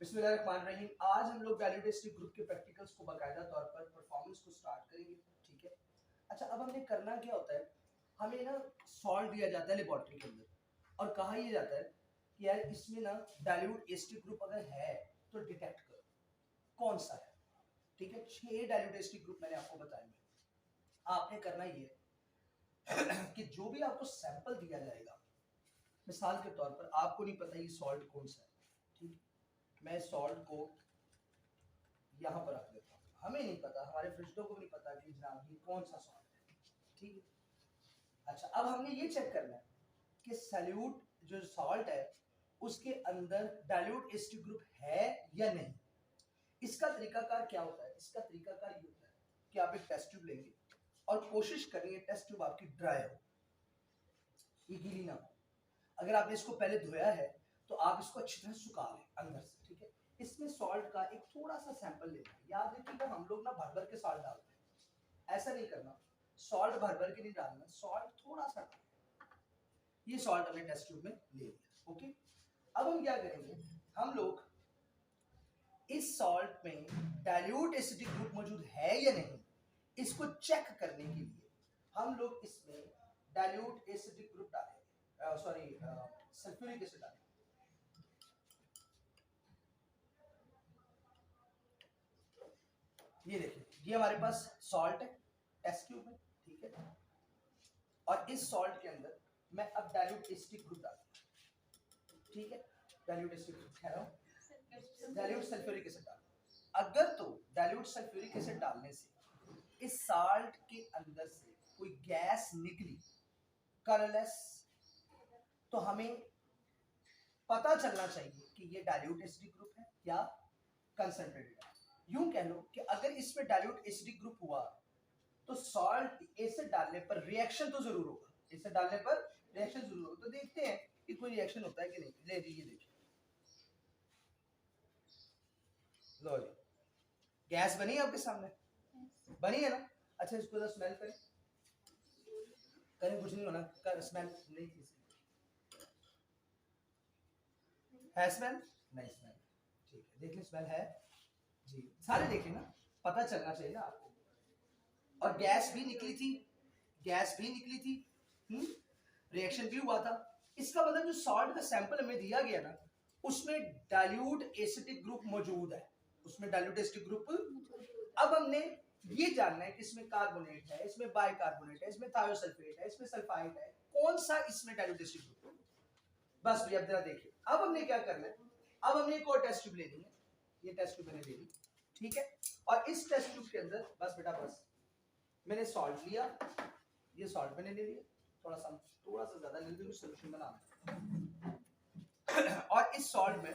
बिस्मिल्लाहिर्रहमानिर्रहीम। आज हम लोग वैल्यूडेस्टिक ग्रुप के प्रैक्टिकल्स को बाकायदा तौर पर परफॉर्मेंस को स्टार्ट करेंगे। ठीक है, अच्छा अब हमने करना क्या होता है, हमें ना सॉल्ट दिया जाता है लेबोरेटरी के अंदर और कहा यह जाता है कि यार इसमें ना डाइल्यूट एसिटिक ग्रुप अगर है तो डिटेक्ट करो कौन सा है। ठीक है, 6 डाइल्यूट एसिटिक ग्रुप मैंने आपको बताएंगे। आपने करना ये कि जो भी आपको सैंपल दिया जाएगा, मिसाल के तौर पर आपको नहीं पता ये सॉल्ट कौन सा है, ठीक, मैं सॉल्ट को यहाँ पर रख देता हूँ, हमें नहीं पता, हमारे फ्रिजों को भी नहीं पता कि जनाब ये कौन सा सॉल्ट है। ठीक है, अच्छा अब हमने ये चेक करना है कि सैल्यूट जो सॉल्ट है उसके अंदर डाइल्यूट एसिटिक ग्रुप है या नहीं। इसका तरीकाकार क्या होता है, इसका तरीकाकार ये होता है कि आप एक टेस्ट ट्यूब लेंगे और कोशिश करेंगे टेस्ट ट्यूब आपकी ड्राई हो, ये गीली ना हो। अगर आपने इसको पहले धोया है तो आप इसको अच्छी तरह सुखा लें अंदर से। ठीक है, इसमें सॉल्ट का एक थोड़ा सा सैंपल लेना है। याद रखिएगा हम लोग ना भर भर के सॉल्ट डालते हैं, ऐसा नहीं करना, सॉल्ट भर भर के नहीं डालना, सॉल्ट थोड़ा सा डालना। ये सॉल्ट हमने टेस्ट ट्यूब में ले लिया। ओके, अब हम क्या करेंगे, हम लोग इस सॉल्ट में डाइल्यूट एसिडिक ग्रुप मौजूद है या नहीं, इसको चेक करने के लिए हम लोग इसमें डाइल्यूट एसिडिक ग्रुप डालेंगे, सॉरी सल्फ्यूरिक एसिड डालेंगे। ये देखिए, ये हमारे पास सॉल्ट है टेस्ट ट्यूब में। ठीक है, और इस सॉल्ट के अंदर मैं अब डाइल्यूट एसिडिक ग्रुप डालूंगा। ठीक है, डाइल्यूट एसिडिक ग्रुप कह रहा हूं, डाइल्यूट सल्फ्यूरिक एसिड डालूंगा। अगर तो डाइल्यूट सल्फ्यूरिक एसिड डालने से इस सॉल्ट के अंदर से कोई गैस निकली कलरलेस, तो हमें पता चलना चाहिए कि ये डाइल्यूट एसिडिक ग्रुप है या कंसंट्रेटेड है। यूं कह लो कि अगर इसमें डाइल्यूट एसिडिक ग्रुप हुआ तो सॉल्ट एसिड डालने पर रिएक्शन तो जरूर होगा, एसिड डालने पर रिएक्शन जरूर होगा। तो देखते हैं कि कोई रिएक्शन होता है कि नहीं। ले लीजिए, देखिए, लो जी, गैस बनी है आपके सामने, बनी है ना। अच्छा इसको जरा स्मेल करें, कहीं कुछ नहीं होना, कर स्मेल नहीं थी, है स्मेल नहीं, स्मेल ठीक है, देख लें स्मेल है जी, सारे देखें ना, पता चलना चाहिए ना आपको। और गैस भी निकली थी, गैस भी निकली थी, रिएक्शन भी हुआ था। इसका मतलब जो सॉल्ट का सैंपल हमें दिया गया ना, उसमें डाइल्यूट एसिटिक ग्रुप मौजूद है, उसमें डाइल्यूट एसिटिक ग्रुप। अब हमने ये जानना है कि इसमें कार्बोनेट है, इसमें बाइकार्बोनेट है, इसमें थायोसल्फेट है, इसमें सल्फाइड है, कौन सा इसमें डाइल्यूट एसिटिक ग्रुप है। बस भैया जरा देखिए, अब हमने क्या करना है, अब हमने एक और टेस्ट ट्यूब लेनी है, ये टेस्ट ट्यूब मैंने ले ली। ठीक है, और इस टेस्ट ट्यूब के अंदर बस बेटा बस मैंने सॉल्ट लिया, ये सॉल्ट मैंने ले लिया, थोड़ा सा ज्यादा ले लिया, सोल्यूशन बना और इस सॉल्ट में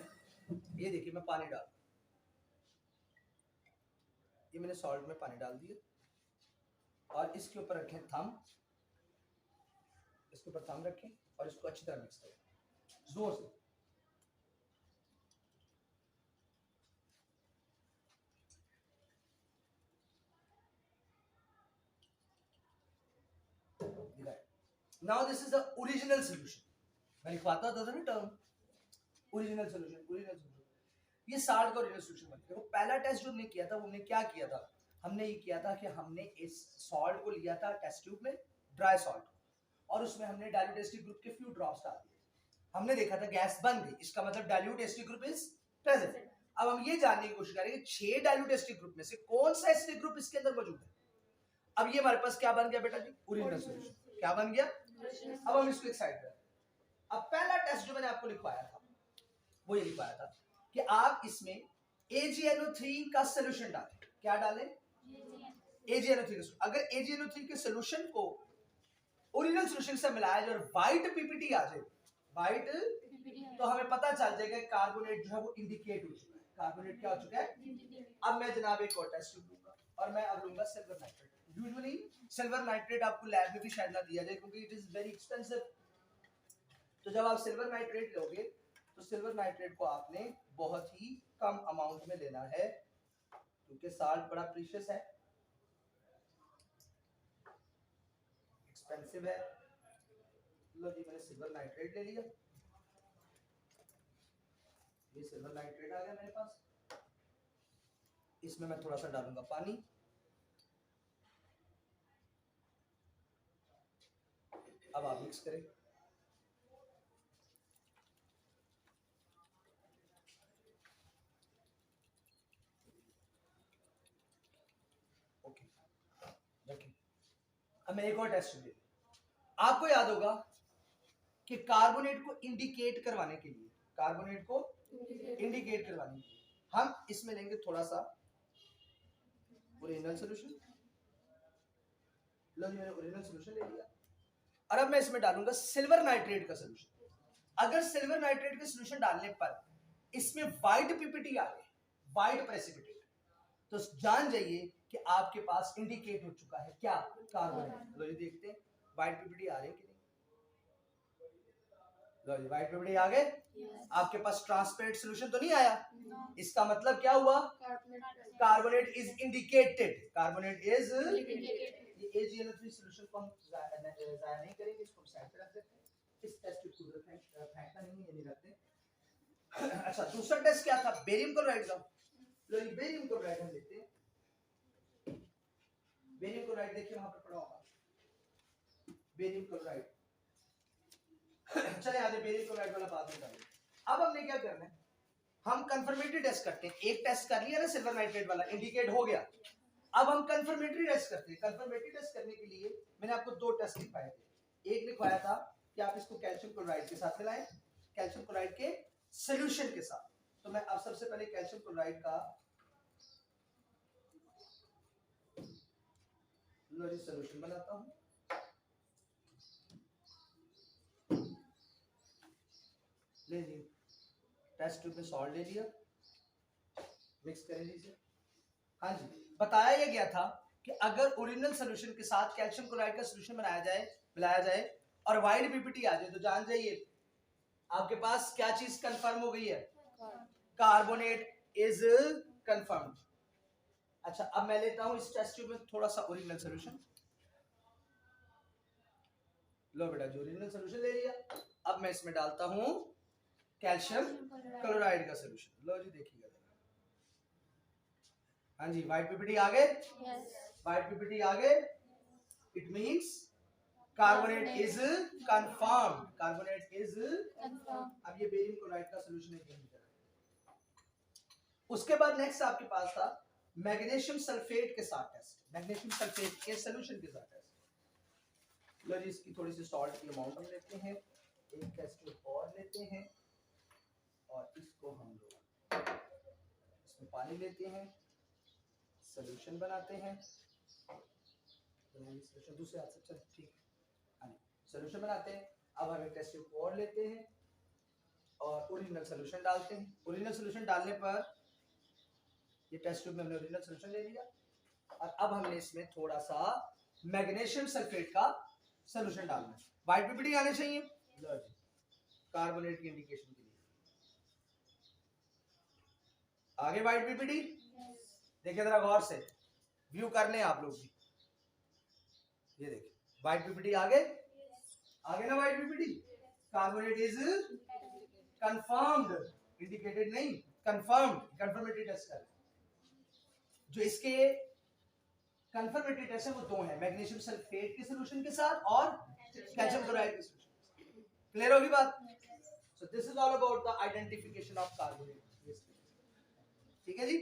ये देखिए मैं पानी डाल, ये मैंने सॉल्ट में पानी डाल दिया और इसके ऊपर रखें थंब, इसके ऊपर थंब रखें और इसको अच्छी तरह मिक्स करें जोर से। Now this is the original solution. मैं लिखवाता था ना term original solution, original solution, ये साल्ट का ओरिजिनल सॉल्यूशन बन गया। पहला टेस्ट जो हमने किया था, वो हमने क्या किया था, हमने ये किया था कि हमने इस सॉल्ट को लिया था टेस्ट ट्यूब में, ड्राई सॉल्ट, और उसमें हमने डाइल्यूट एसिटिक ग्रुप के फ्यू ड्रॉप्स डाल दिए। हमने देखा था गैस बन गई, इसका मतलब dilute acetic group is present. अब हम ये जानने की कोशिश करेंगे 6 डाइल्यूट एसिटिक ग्रुप में से कौन सा एसिटिक ग्रुप इसके अंदर मौजूद है। अब ये हमारे पास क्या बन गया बेटा जी, ओरिजिनल सॉल्यूशन। क्या बन गया, अब हम इसको एक साइड पर। अब पहला टेस्ट जो मैंने आपको लिखवाया था वो ये लिखवाया था कि आप इसमें AgNO3 का सॉल्यूशन डालें। क्या डालें, AgNO3 का। अगर AgNO3 के सॉल्यूशन को ओरिजिनल सॉल्यूशन से मिलाया जाए और व्हाइट पीपीटी आ जाए, व्हाइट, तो हमें पता चल जाएगा कार्बोनेट जो है वो इंडिकेट हो चुका है, कार्बोनेट क्या हो चुका है। अब मैं जनाब एक और टेस्ट लूंगा और मैं अब लूंगा silver nitrate. Usually silver nitrate आपको लैब में भी शायद ना दिया जाए क्योंकि इट इज वेरी एक्सपेंसिव। तो जब आप सिल्वर नाइट्रेट लोगे तो सिल्वर नाइट्रेट को आपने बहुत ही कम अमाउंट में लेना है क्योंकि साल्ट बड़ा प्रीशियस है, एक्सपेंसिव है। लो जी, मैंने सिल्वर नाइट्रेट ले लिया, ये सिल्वर नाइट्रेट आ गया मेरे पास, इसमें मैं थोड़ा सा डालूंगा पानी, अब आप मिक्स करें। ओके रखिए। अब मैं एक और टेस्ट ले, आपको याद होगा कि कार्बोनेट को इंडिकेट करवाने के लिए, कार्बोनेट को इंडिकेट करवाने के लिए हम इसमें लेंगे थोड़ा सा ओरिजिनल सोल्यूशन। लो मैंने ओरिजिनल सोल्यूशन ले लिया और अब मैं इसमें डालूंगा सिल्वर नाइट्रेट का सोल्यूशन। अगर सिल्वर नाइट्रेट का सोल्यूशन डालने पर इसमें व्हाइट पीपीटी आ गए, व्हाइट प्रेसिपिटेट, तो जान जाइए कि आपके पास इंडिकेट हो चुका है क्या, कार्बोनेट। लो ये देखते हैं व्हाइट पीपीटी आ रहे हैं कि नहीं। लो ये व्हाइट पीपीटी आ गए, आपके पास ट्रांसपेरेंट सोल्यूशन तो नहीं आया, इसका मतलब क्या हुआ, carbonate is indicated, carbonate is AgNO3 solution को हम जाया नहीं करेंगे, इसको साइड पे रख देते हैं। इस टेस्ट को पूरा फेंकना नहीं है, ये नहीं रखते। अच्छा दूसरा टेस्ट क्या था, बेरियम क्लोराइड का। लो ये बेरियम क्लोराइड हम लेते हैं। बेरियम क्लोराइड देखिए वहां पर पड़ा होगा, बेरियम क्लोराइड। चले आगे बेरियम क्लोराइड वाला बात में करेंगे। अब हमने क्या करना है, हम कंफर्मेटरी टेस्ट करते हैं। एक टेस्ट कर लिया ना सिल्वर नाइट्रेट वाला, इंडिकेट हो गया। अब हम कंफर्मेटरी टेस्ट करते हैं। कंफर्मेटरी टेस्ट करने के लिए मैंने आपको दो टेस्ट लिखवाए थे। एक लिखवाया था कि आप इसको कैल्शियम क्लोराइड के साथ मिलाएं, कैल्शियम क्लोराइड के सॉल्यूशन के साथ। तो मैं अब सबसे पहले कैल्शियम क्लोराइड का सॉल्यूशन बनाता हूं। ले लीजिए टेस्ट ट्यूब में सॉल्ट ले लिया, मिक्स कर लीजिए। हाँ जी, बताया यह गया था कि अगर ओरिजिनल सॉल्यूशन के साथ कैल्शियम क्लोराइड का सॉल्यूशन बनाया जाए, मिलाया जाए और वाइड पीपीटी आ जाए, तो जान जाइए आपके पास क्या चीज कंफर्म हो गई है, कार्बोनेट इज कंफर्म। अच्छा अब मैं लेता हूं इस टेस्ट ट्यूब में थोड़ा सा ओरिजिनल सॉल्यूशन। लो बेटा जो ओरिजिनल सॉल्यूशन ले लिया, अब मैं इसमें डालता हूं कैल्शियम क्लोराइड का सॉल्यूशन। लो जी देखिएगा, हाँ जी व्हाइट पीपीटी आ गए, व्हाइट पीपीटी आ गए, it means carbonate is confirm, carbonate is confirm. अब ये बेरियम क्लोराइड का सॉल्यूशन है। उसके बाद नेक्स्ट आपके पास था मैग्नीशियम सल्फेट के साथ टेस्ट, मैग्नीशियम सल्फेट के सॉल्यूशन के साथ टेस्ट। लो जी इसकी थोड़ी सी सॉल्ट की अमाउंट हम लेते हैं, एक टेस्ट ट्यूब और लेते हैं और इसको हम लोग इसमें पानी लेते हैं, सॉल्यूशन बनाते हैं, सॉल्यूशन दूसरे हाथ से, चल ठीक है, सॉल्यूशन बनाते हैं। अब हम एक टेस्ट ट्यूब और लेते हैं और ओरिजिनल सॉल्यूशन डालते हैं। ओरिजिनल सॉल्यूशन डालने पर ये टेस्ट ट्यूब में हमने ओरिजिनल सॉल्यूशन ले लिया और अब हमने इसमें थोड़ा सा मैग्नीशियम सल्फेट का सॉल्यूशन डालना है। व्हाइट पीपीटी आने चाहिए कार्बोनेट की इंडिकेशन के लिए। आगे व्हाइट पीपीटी देखिए जरा गौर से, व्यू कर लें आप लोग भी। ये देखिए व्हाइट पीपीटी आगे, आगे ना white PPT, carbonate is confirmed, indicated नहीं, कंफर्म्ड। कंफर्मेटरी टेस्ट कर, जो इसके कंफर्मेटरी टेस्ट है वो दो हैं, मैग्नीशियम सल्फेट के सॉल्यूशन के साथ और कैल्शियम क्लोराइड के सॉल्यूशन। क्लियर होगी बात? So this is all about the identification of carbonate. ठीक है जी।